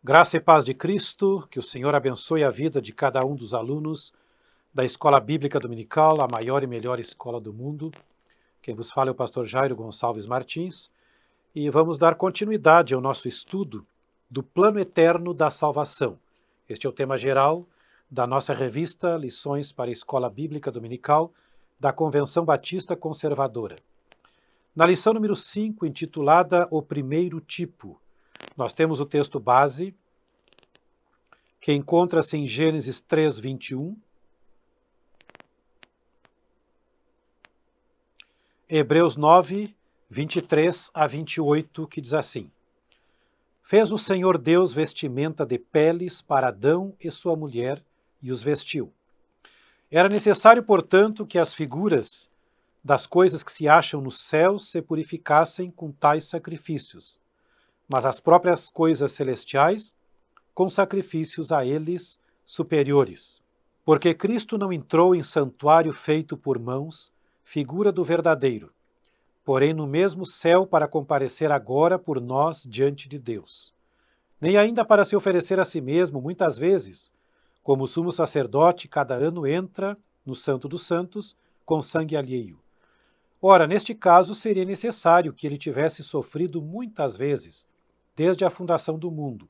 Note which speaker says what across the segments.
Speaker 1: Graça e paz de Cristo, que o Senhor abençoe a vida de cada um dos alunos da Escola Bíblica Dominical, a maior e melhor escola do mundo. Quem vos fala é o pastor Jairo Gonçalves Martins e vamos dar continuidade ao nosso estudo do plano eterno da salvação. Este é o tema geral da nossa revista Lições para a Escola Bíblica Dominical da Convenção Batista Conservadora. Na lição número 5, intitulada O Primeiro Tipo, nós temos o texto base, que encontra-se em Gênesis 3, 21, Hebreus 9, 23 a 28, que diz assim: Fez o Senhor Deus vestimenta de peles para Adão e sua mulher, e os vestiu. Era necessário, portanto, que as figuras das coisas que se acham nos céus se purificassem com tais sacrifícios, mas as próprias coisas celestiais com sacrifícios a eles superiores. Porque Cristo não entrou em santuário feito por mãos, figura do verdadeiro, porém no mesmo céu para comparecer agora por nós diante de Deus. Nem ainda para se oferecer a si mesmo, muitas vezes, como o sumo sacerdote cada ano entra no Santo dos Santos com sangue alheio. Ora, neste caso seria necessário que ele tivesse sofrido muitas vezes, desde a fundação do mundo.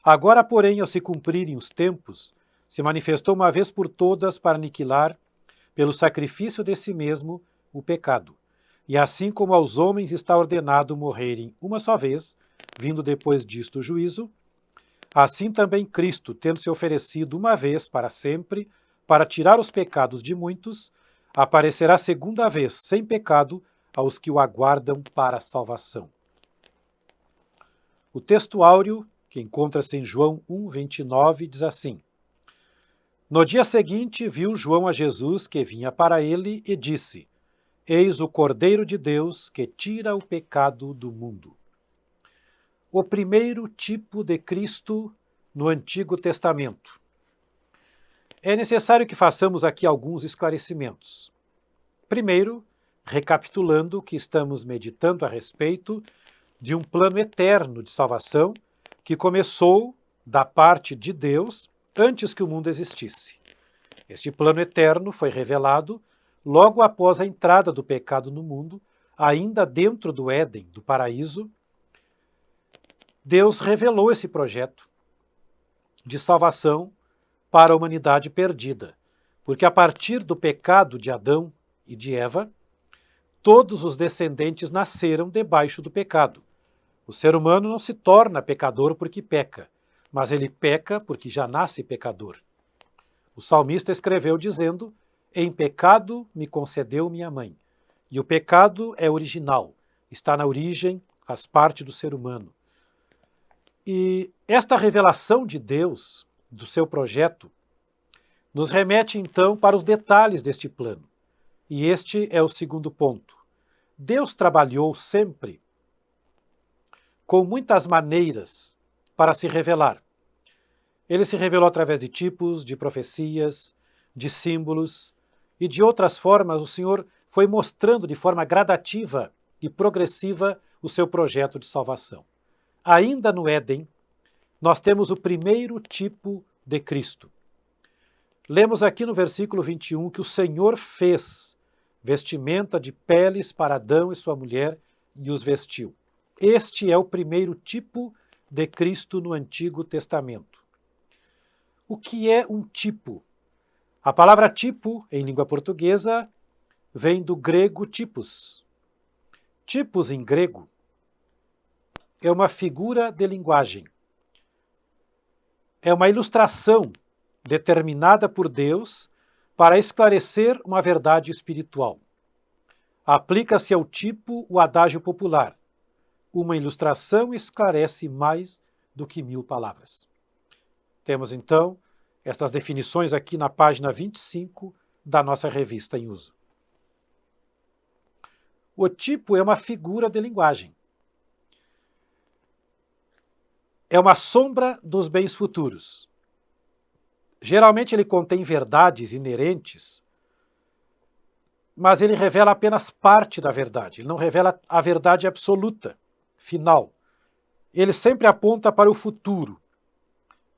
Speaker 1: Agora, porém, ao se cumprirem os tempos, se manifestou uma vez por todas para aniquilar, pelo sacrifício de si mesmo, o pecado. E assim como aos homens está ordenado morrerem uma só vez, vindo depois disto o juízo, assim também Cristo, tendo se oferecido uma vez para sempre, para tirar os pecados de muitos, aparecerá segunda vez, sem pecado, aos que o aguardam para a salvação. O texto áureo, que encontra-se em João 1, 29, diz assim: No dia seguinte viu João a Jesus que vinha para ele e disse: Eis o Cordeiro de Deus que tira o pecado do mundo. O primeiro tipo de Cristo no Antigo Testamento. É necessário que façamos aqui alguns esclarecimentos. Primeiro, recapitulando que estamos meditando a respeito de um plano eterno de salvação que começou da parte de Deus antes que o mundo existisse. Este plano eterno foi revelado logo após a entrada do pecado no mundo, ainda dentro do Éden, do paraíso. Deus revelou esse projeto de salvação para a humanidade perdida, porque a partir do pecado de Adão e de Eva, todos os descendentes nasceram debaixo do pecado. O ser humano não se torna pecador porque peca, mas ele peca porque já nasce pecador. O salmista escreveu dizendo: Em pecado me concedeu minha mãe. E o pecado é original, está na origem, faz parte do ser humano. E esta revelação de Deus, do seu projeto, nos remete então para os detalhes deste plano. E este é o segundo ponto. Deus trabalhou sempre com muitas maneiras para se revelar. Ele se revelou através de tipos, de profecias, de símbolos e de outras formas. O Senhor foi mostrando de forma gradativa e progressiva o seu projeto de salvação. Ainda no Éden, nós temos o primeiro tipo de Cristo. Lemos aqui no versículo 21 que o Senhor fez vestimenta de peles para Adão e sua mulher e os vestiu. Este é o primeiro tipo de Cristo no Antigo Testamento. O que é um tipo? A palavra tipo, em língua portuguesa, vem do grego typos. Typos, em grego, é uma figura de linguagem. É uma ilustração determinada por Deus para esclarecer uma verdade espiritual. Aplica-se ao tipo o adágio popular. Uma ilustração esclarece mais do que 1000 palavras. Temos, então, estas definições aqui na página 25 da nossa revista em uso. O tipo é uma figura de linguagem. É uma sombra dos bens futuros. Geralmente ele contém verdades inerentes, mas ele revela apenas parte da verdade. Ele não revela a verdade absoluta, final. Ele sempre aponta para o futuro.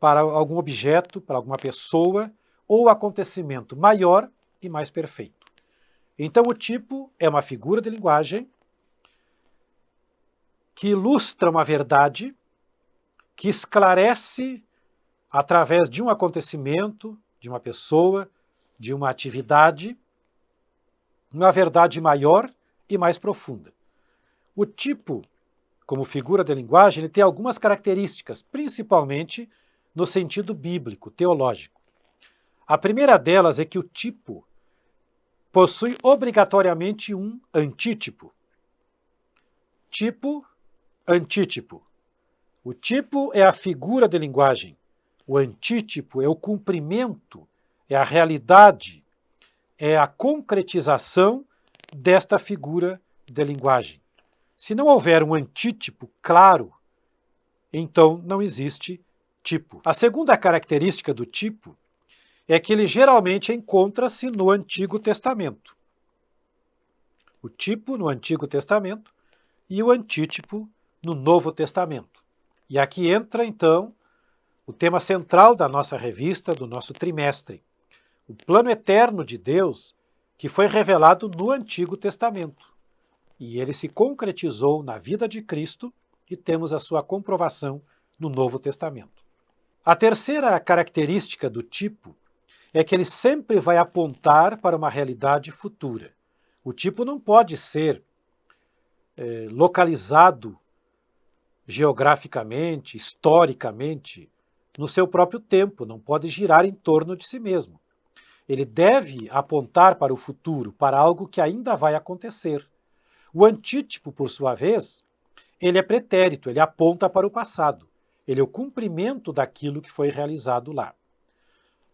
Speaker 1: para algum objeto, para alguma pessoa ou acontecimento maior e mais perfeito. Então, o tipo é uma figura de linguagem que ilustra uma verdade, que esclarece através de um acontecimento, de uma pessoa, de uma atividade, uma verdade maior e mais profunda. O tipo, como figura de linguagem, ele tem algumas características, principalmente no sentido bíblico, teológico. A primeira delas é que o tipo possui obrigatoriamente um antítipo. Tipo, antítipo. O tipo é a figura de linguagem. O antítipo é o cumprimento, é a realidade, é a concretização desta figura de linguagem. Se não houver um antítipo claro, então não existe tipo. A segunda característica do tipo é que ele geralmente encontra-se no Antigo Testamento. O tipo no Antigo Testamento e o antítipo no Novo Testamento. E aqui entra, então, o tema central da nossa revista, do nosso trimestre. O plano eterno de Deus que foi revelado no Antigo Testamento. E ele se concretizou na vida de Cristo e temos a sua comprovação no Novo Testamento. A terceira característica do tipo é que ele sempre vai apontar para uma realidade futura. O tipo não pode ser localizado geograficamente, historicamente, no seu próprio tempo, não pode girar em torno de si mesmo. Ele deve apontar para o futuro, para algo que ainda vai acontecer. O antítipo, por sua vez, ele é pretérito, ele aponta para o passado. Ele é o cumprimento daquilo que foi realizado lá.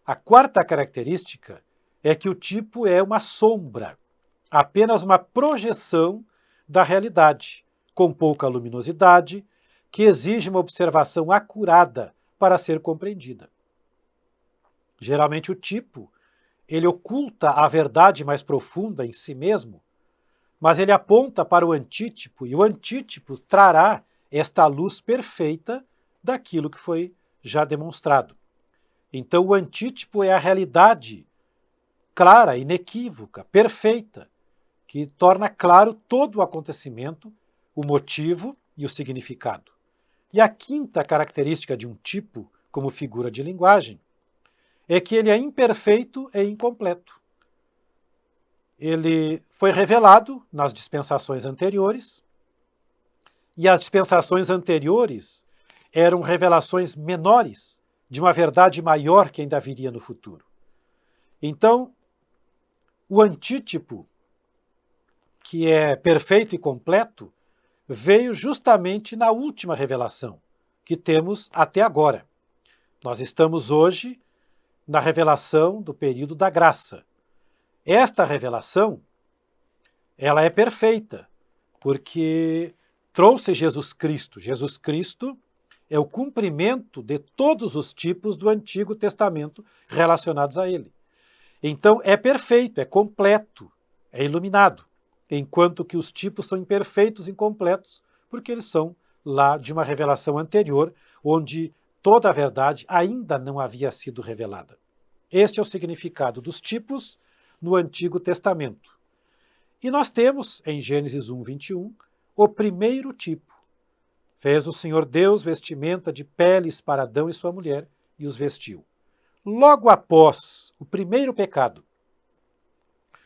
Speaker 1: A quarta característica é que o tipo é uma sombra, apenas uma projeção da realidade, com pouca luminosidade, que exige uma observação acurada para ser compreendida. Geralmente o tipo, ele oculta a verdade mais profunda em si mesmo, mas ele aponta para o antítipo, e o antítipo trará esta luz perfeita daquilo que foi já demonstrado. Então o antítipo é a realidade clara, inequívoca, perfeita, que torna claro todo o acontecimento, o motivo e o significado. E a quinta característica de um tipo, como figura de linguagem, é que ele é imperfeito e incompleto. Ele foi revelado nas dispensações anteriores, e as dispensações anteriores eram revelações menores de uma verdade maior que ainda viria no futuro. Então, o antítipo, que é perfeito e completo, veio justamente na última revelação que temos até agora. Nós estamos hoje na revelação do período da graça. Esta revelação, ela é perfeita, porque trouxe Jesus Cristo. Jesus Cristo é o cumprimento de todos os tipos do Antigo Testamento relacionados a ele. Então é perfeito, é completo, é iluminado, enquanto que os tipos são imperfeitos e incompletos, porque eles são lá de uma revelação anterior, onde toda a verdade ainda não havia sido revelada. Este é o significado dos tipos no Antigo Testamento. E nós temos, em Gênesis 1, 21, o primeiro tipo. Fez o Senhor Deus vestimenta de peles para Adão e sua mulher, e os vestiu. Logo após o primeiro pecado,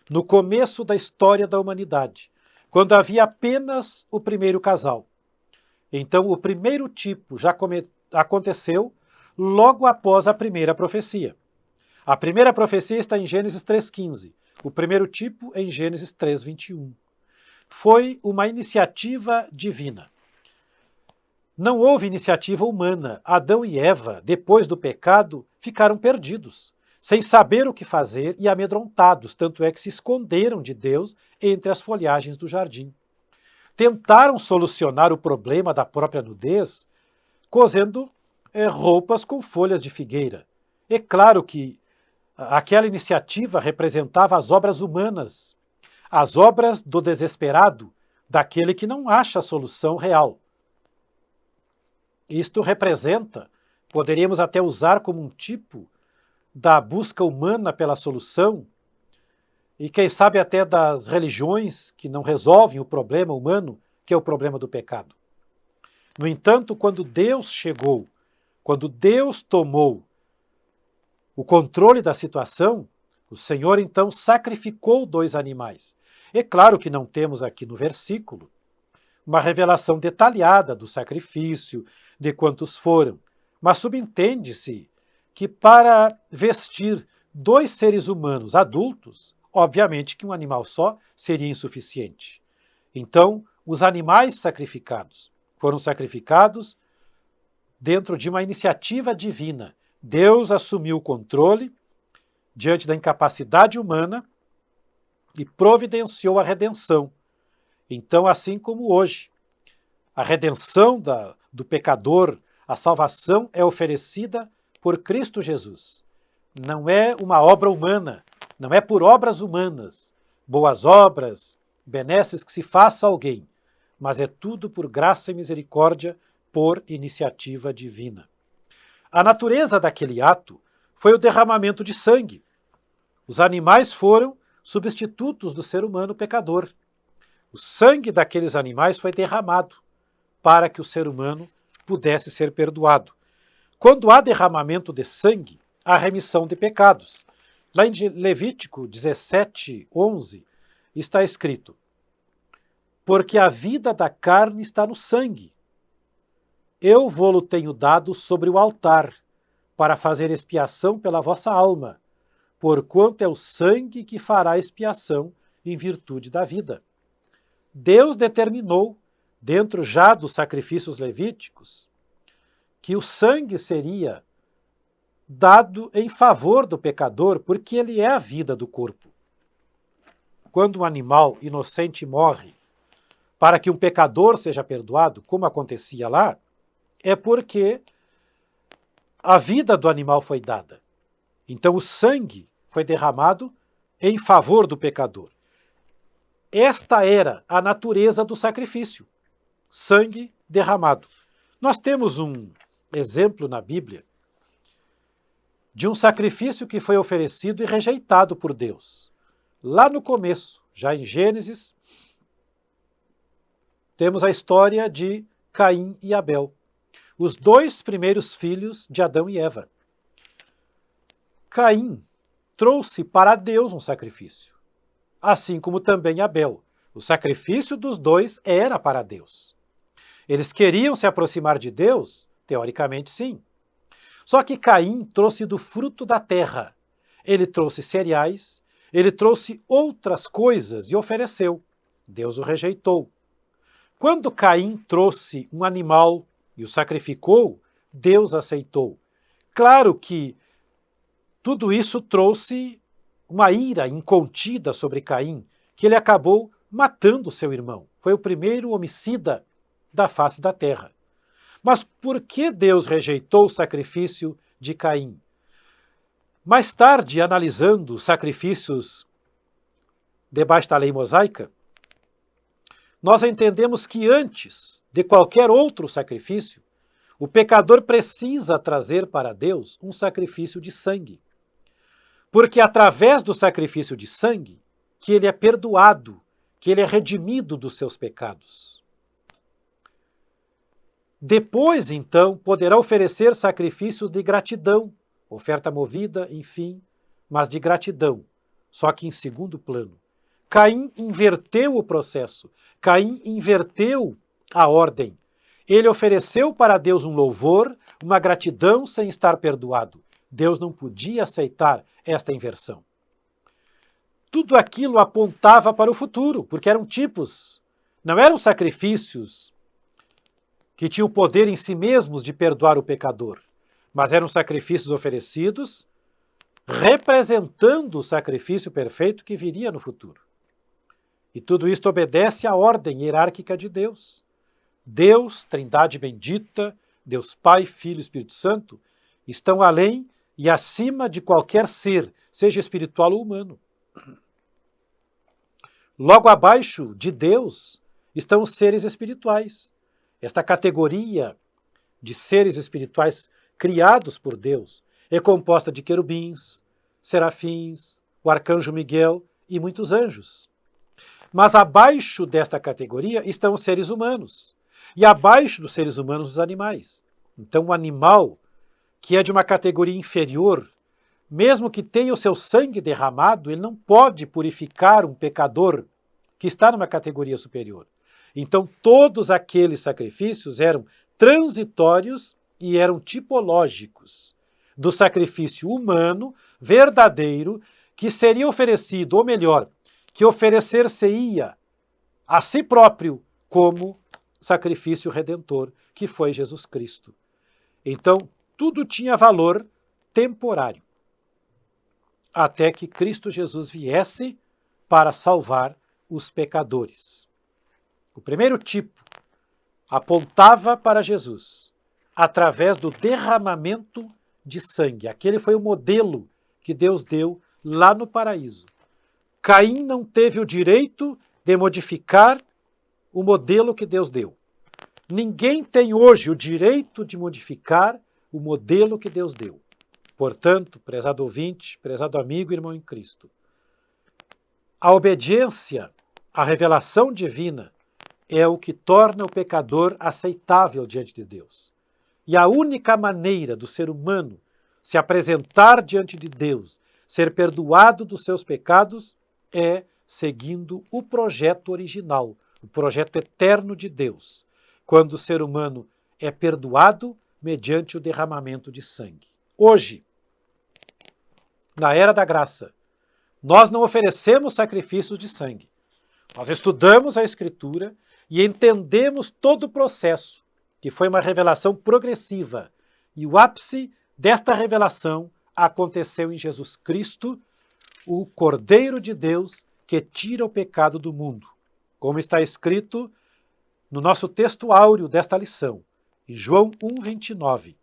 Speaker 1: no começo da história da humanidade, quando havia apenas o primeiro casal. Então, o primeiro tipo já aconteceu logo após a primeira profecia. A primeira profecia está em Gênesis 3,15. O primeiro tipo é em Gênesis 3,21. Foi uma iniciativa divina. Não houve iniciativa humana. Adão e Eva, depois do pecado, ficaram perdidos, sem saber o que fazer e amedrontados, tanto é que se esconderam de Deus entre as folhagens do jardim. Tentaram solucionar o problema da própria nudez cosendo roupas com folhas de figueira. É claro que aquela iniciativa representava as obras humanas, as obras do desesperado, daquele que não acha a solução real. Isto representa poderíamos até usar como um tipo da busca humana pela solução, e quem sabe até das religiões que não resolvem o problema humano, que é o problema do pecado. No entanto, quando Deus chegou, quando Deus tomou o controle da situação, o Senhor então sacrificou 2 animais. É claro que não temos aqui no versículo uma revelação detalhada do sacrifício, de quantos foram, mas subentende-se que para vestir 2 seres humanos adultos, obviamente que um animal só seria insuficiente. Então, os animais sacrificados foram sacrificados dentro de uma iniciativa divina. Deus assumiu o controle diante da incapacidade humana e providenciou a redenção. Então, assim como hoje, a redenção do pecador, a salvação é oferecida por Cristo Jesus. Não é uma obra humana, não é por obras humanas, boas obras, benesses que se faça a alguém, mas é tudo por graça e misericórdia, por iniciativa divina. A natureza daquele ato foi o derramamento de sangue. Os animais foram substitutos do ser humano pecador. O sangue daqueles animais foi derramado para que o ser humano pudesse ser perdoado. Quando há derramamento de sangue, há remissão de pecados. Lá em Levítico 17:11 está escrito: porque a vida da carne está no sangue. Eu vô-lo tenho dado sobre o altar, para fazer expiação pela vossa alma, porquanto é o sangue que fará expiação em virtude da vida. Deus determinou, dentro já dos sacrifícios levíticos, que o sangue seria dado em favor do pecador, porque ele é a vida do corpo. Quando um animal inocente morre, para que um pecador seja perdoado, como acontecia lá, é porque a vida do animal foi dada. Então o sangue foi derramado em favor do pecador. Esta era a natureza do sacrifício, sangue derramado. Nós temos um exemplo na Bíblia de um sacrifício que foi oferecido e rejeitado por Deus. Lá no começo, já em Gênesis, temos a história de Caim e Abel, os 2 primeiros filhos de Adão e Eva. Caim trouxe para Deus um sacrifício, assim como também Abel. O sacrifício dos 2 era para Deus. Eles queriam se aproximar de Deus? Teoricamente, sim. Só que Caim trouxe do fruto da terra. Ele trouxe cereais, ele trouxe outras coisas e ofereceu. Deus o rejeitou. Quando Caim trouxe um animal e o sacrificou, Deus aceitou. Claro que tudo isso trouxe uma ira incontida sobre Caim, que ele acabou matando seu irmão. Foi o primeiro homicida da face da terra. Mas por que Deus rejeitou o sacrifício de Caim? Mais tarde, analisando os sacrifícios debaixo da lei mosaica, nós entendemos que antes de qualquer outro sacrifício, o pecador precisa trazer para Deus um sacrifício de sangue. Porque é através do sacrifício de sangue que ele é perdoado, que ele é redimido dos seus pecados. Depois, então, poderá oferecer sacrifícios de gratidão, oferta movida, enfim, mas de gratidão, só que em segundo plano. Caim inverteu o processo, Caim inverteu a ordem. Ele ofereceu para Deus um louvor, uma gratidão sem estar perdoado. Deus não podia aceitar esta inversão. Tudo aquilo apontava para o futuro, porque eram tipos, não eram sacrifícios que tinham o poder em si mesmos de perdoar o pecador, mas eram sacrifícios oferecidos representando o sacrifício perfeito que viria no futuro. E tudo isto obedece à ordem hierárquica de Deus. Deus, Trindade bendita, Deus Pai, Filho e Espírito Santo, estão além e acima de qualquer ser, seja espiritual ou humano. Logo abaixo de Deus estão os seres espirituais. Esta categoria de seres espirituais criados por Deus, é composta de querubins, serafins, o arcanjo Miguel e muitos anjos. Mas abaixo desta categoria estão os seres humanos, e abaixo dos seres humanos os animais. Então o animal, que é de uma categoria inferior, mesmo que tenha o seu sangue derramado, ele não pode purificar um pecador que está numa categoria superior. Então todos aqueles sacrifícios eram transitórios e eram tipológicos do sacrifício humano verdadeiro que seria oferecido, ou melhor, que oferecer-se-ia a si próprio como sacrifício redentor, que foi Jesus Cristo. Então, tudo tinha valor temporário, até que Cristo Jesus viesse para salvar os pecadores. O primeiro tipo apontava para Jesus, através do derramamento de sangue. Aquele foi o modelo que Deus deu lá no paraíso. Caim não teve o direito de modificar o modelo que Deus deu. Ninguém tem hoje o direito de modificar o modelo que Deus deu. Portanto, prezado ouvinte, prezado amigo e irmão em Cristo, a obediência à revelação divina é o que torna o pecador aceitável diante de Deus. E a única maneira do ser humano se apresentar diante de Deus, ser perdoado dos seus pecados, é seguindo o projeto original, o projeto eterno de Deus, quando o ser humano é perdoado mediante o derramamento de sangue. Hoje, na era da graça, nós não oferecemos sacrifícios de sangue. Nós estudamos a Escritura e entendemos todo o processo, que foi uma revelação progressiva. E o ápice desta revelação aconteceu em Jesus Cristo, o Cordeiro de Deus que tira o pecado do mundo. Como está escrito no nosso texto áureo desta lição, em João 1:29.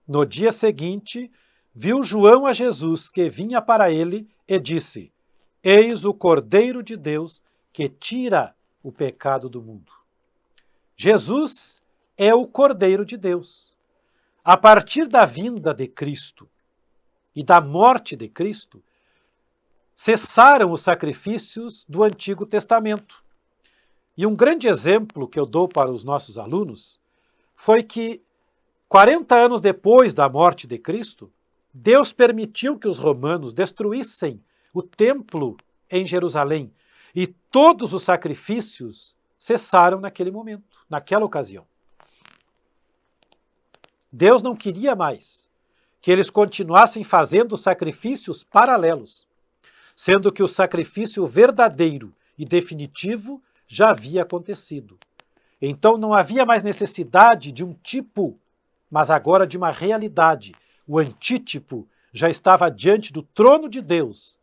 Speaker 1: No dia seguinte, viu João a Jesus que vinha para ele e disse: Eis o Cordeiro de Deus que tira o pecado do mundo. Jesus é o Cordeiro de Deus. A partir da vinda de Cristo e da morte de Cristo, cessaram os sacrifícios do Antigo Testamento. E um grande exemplo que eu dou para os nossos alunos foi que, 40 anos depois da morte de Cristo, Deus permitiu que os romanos destruíssem o templo em Jerusalém e todos os sacrifícios cessaram naquele momento, naquela ocasião. Deus não queria mais que eles continuassem fazendo sacrifícios paralelos, sendo que o sacrifício verdadeiro e definitivo já havia acontecido. Então não havia mais necessidade de um tipo, mas agora de uma realidade. O antítipo já estava diante do trono de Deus,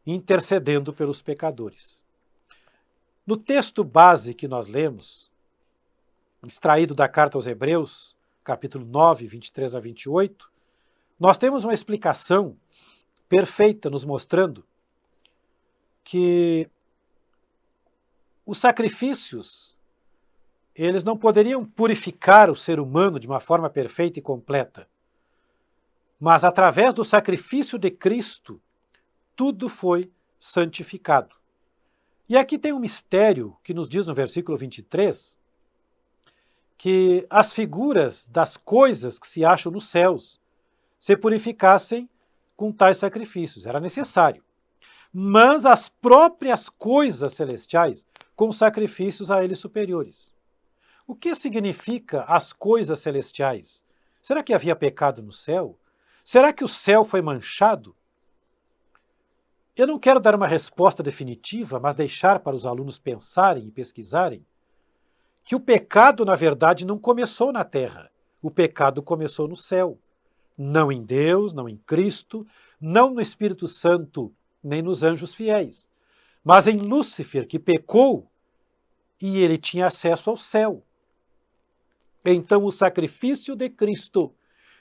Speaker 1: intercedendo pelos pecadores. No texto base que nós lemos, extraído da carta aos Hebreus, capítulo 9, 23 a 28, nós temos uma explicação perfeita nos mostrando que os sacrifícios, eles não poderiam purificar o ser humano de uma forma perfeita e completa. Mas através do sacrifício de Cristo, tudo foi santificado. E aqui tem um mistério que nos diz no versículo 23, que as figuras das coisas que se acham nos céus se purificassem com tais sacrifícios. Era necessário. Mas as próprias coisas celestiais com sacrifícios a eles superiores. O que significa as coisas celestiais? Será que havia pecado no céu? Será que o céu foi manchado? Eu não quero dar uma resposta definitiva, mas deixar para os alunos pensarem e pesquisarem que o pecado, na verdade, não começou na terra. O pecado começou no céu. Não em Deus, não em Cristo, não no Espírito Santo, nem nos anjos fiéis, mas em Lúcifer, que pecou e ele tinha acesso ao céu. Então o sacrifício de Cristo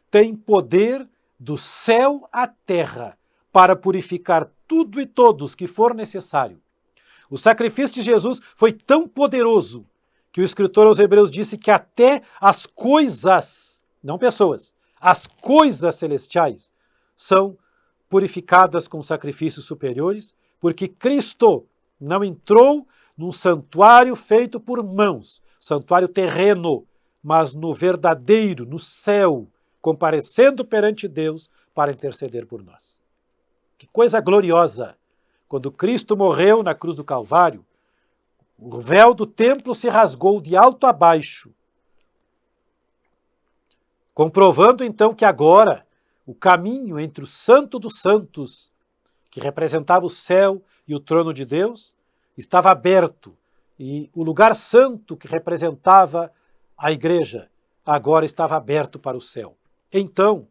Speaker 1: tem poder do céu à terra para purificar tudo e todos que for necessário. O sacrifício de Jesus foi tão poderoso que o escritor aos Hebreus disse que até as coisas não pessoas, as coisas celestiais são purificadas com sacrifícios superiores, porque Cristo não entrou num santuário feito por mãos, santuário terreno, mas no verdadeiro, no céu, comparecendo perante Deus para interceder por nós. Que coisa gloriosa! Quando Cristo morreu na cruz do Calvário, o véu do templo se rasgou de alto a baixo, comprovando então que agora o caminho entre o Santo dos Santos, que representava o céu e o trono de Deus, estava aberto, e o lugar santo, que representava a igreja, agora estava aberto para o céu. Então,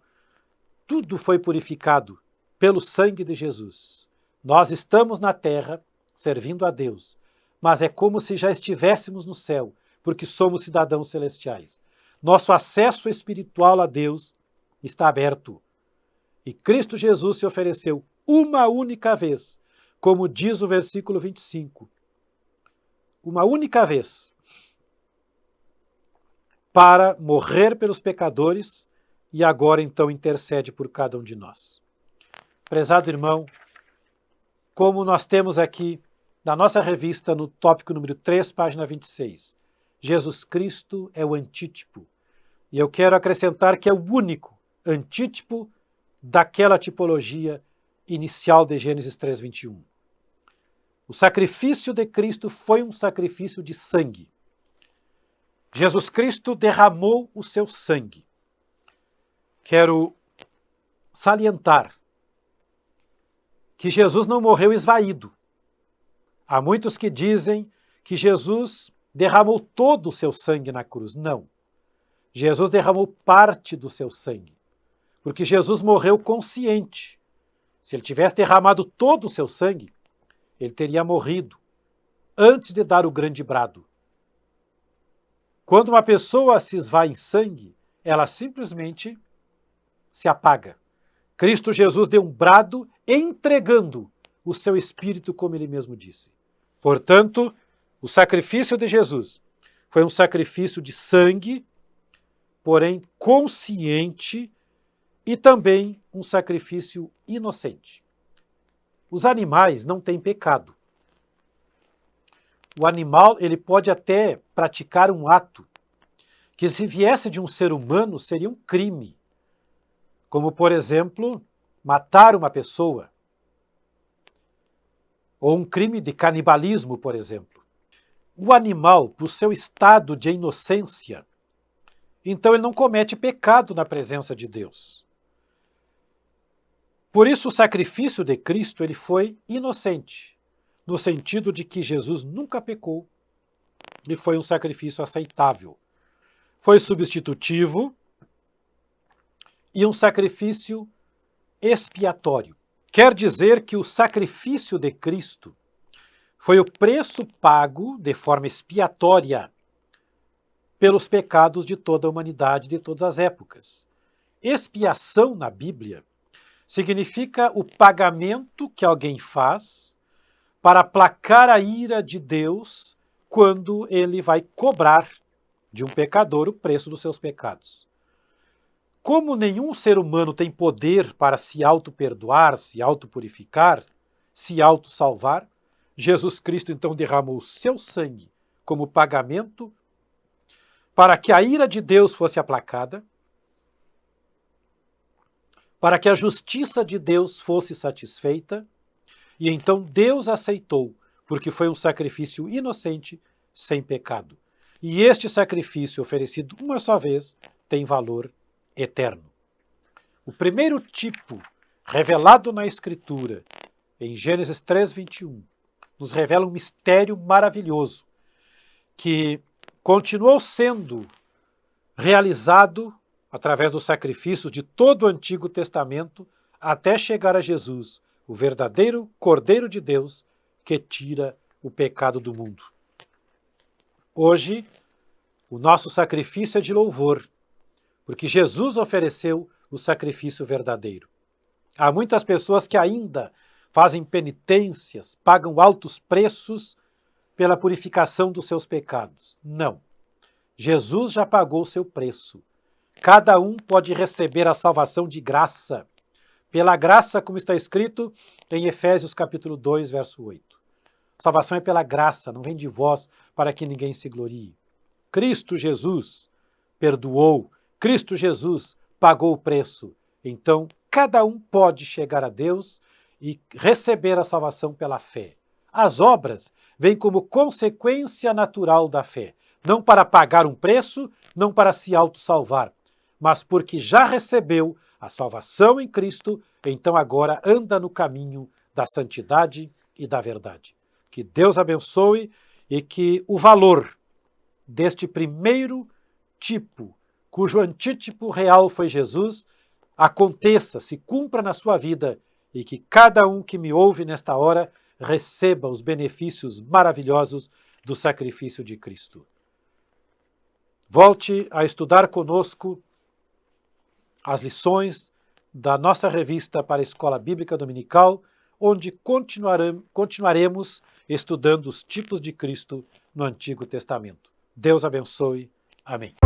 Speaker 1: tudo foi purificado pelo sangue de Jesus. Nós estamos na terra servindo a Deus, mas é como se já estivéssemos no céu, porque somos cidadãos celestiais. Nosso acesso espiritual a Deus está aberto. E Cristo Jesus se ofereceu uma única vez, como diz o versículo 25. Uma única vez, para morrer pelos pecadores e agora então intercede por cada um de nós. Prezado irmão, como nós temos aqui na nossa revista, no tópico número 3, página 26, Jesus Cristo é o antítipo. E eu quero acrescentar que é o único antítipo daquela tipologia inicial de Gênesis 3:21. O sacrifício de Cristo foi um sacrifício de sangue. Jesus Cristo derramou o seu sangue. Quero salientar que Jesus não morreu esvaído. Há muitos que dizem que Jesus derramou todo o seu sangue na cruz. Não. Jesus derramou parte do seu sangue, porque Jesus morreu consciente. Se ele tivesse derramado todo o seu sangue, ele teria morrido antes de dar o grande brado. Quando uma pessoa se esvai em sangue, ela simplesmente se apaga. Cristo Jesus deu um brado entregando o seu espírito, como ele mesmo disse. Portanto, o sacrifício de Jesus foi um sacrifício de sangue, porém consciente, e também um sacrifício inocente. Os animais não têm pecado. O animal, ele pode até praticar um ato que, se viesse de um ser humano, seria um crime. Como, por exemplo, matar uma pessoa. Ou um crime de canibalismo, por exemplo. O animal, por seu estado de inocência, então ele não comete pecado na presença de Deus. Por isso o sacrifício de Cristo ele foi inocente, no sentido de que Jesus nunca pecou e foi um sacrifício aceitável. Foi substitutivo e um sacrifício expiatório. Quer dizer que o sacrifício de Cristo foi o preço pago de forma expiatória pelos pecados de toda a humanidade de todas as épocas. Expiação na Bíblia significa o pagamento que alguém faz para aplacar a ira de Deus quando ele vai cobrar de um pecador o preço dos seus pecados. Como nenhum ser humano tem poder para se auto-perdoar, se auto-purificar, se auto-salvar, Jesus Cristo então derramou o seu sangue como pagamento para que a ira de Deus fosse aplacada, para que a justiça de Deus fosse satisfeita, e então Deus aceitou, porque foi um sacrifício inocente, sem pecado. E este sacrifício oferecido uma só vez tem valor eterno. O primeiro tipo revelado na Escritura, em Gênesis 3:21, nos revela um mistério maravilhoso, que continuou sendo realizado através dos sacrifícios de todo o Antigo Testamento, até chegar a Jesus, o verdadeiro Cordeiro de Deus, que tira o pecado do mundo. Hoje, o nosso sacrifício é de louvor, porque Jesus ofereceu o sacrifício verdadeiro. Há muitas pessoas que ainda fazem penitências, pagam altos preços pela purificação dos seus pecados. Não. Jesus já pagou o seu preço. Cada um pode receber a salvação de graça. Pela graça, como está escrito em Efésios capítulo 2, verso 8. Salvação é pela graça, não vem de vós para que ninguém se glorie. Cristo Jesus perdoou, Cristo Jesus pagou o preço. Então, cada um pode chegar a Deus e receber a salvação pela fé. As obras vêm como consequência natural da fé, não para pagar um preço, não para se autossalvar, mas porque já recebeu a salvação em Cristo, então agora anda no caminho da santidade e da verdade. Que Deus abençoe e que o valor deste primeiro tipo, cujo antítipo real foi Jesus, aconteça, se cumpra na sua vida e que cada um que me ouve nesta hora receba os benefícios maravilhosos do sacrifício de Cristo. Volte a estudar conosco as lições da nossa revista para a Escola Bíblica Dominical, onde continuaremos estudando os tipos de Cristo no Antigo Testamento. Deus abençoe. Amém.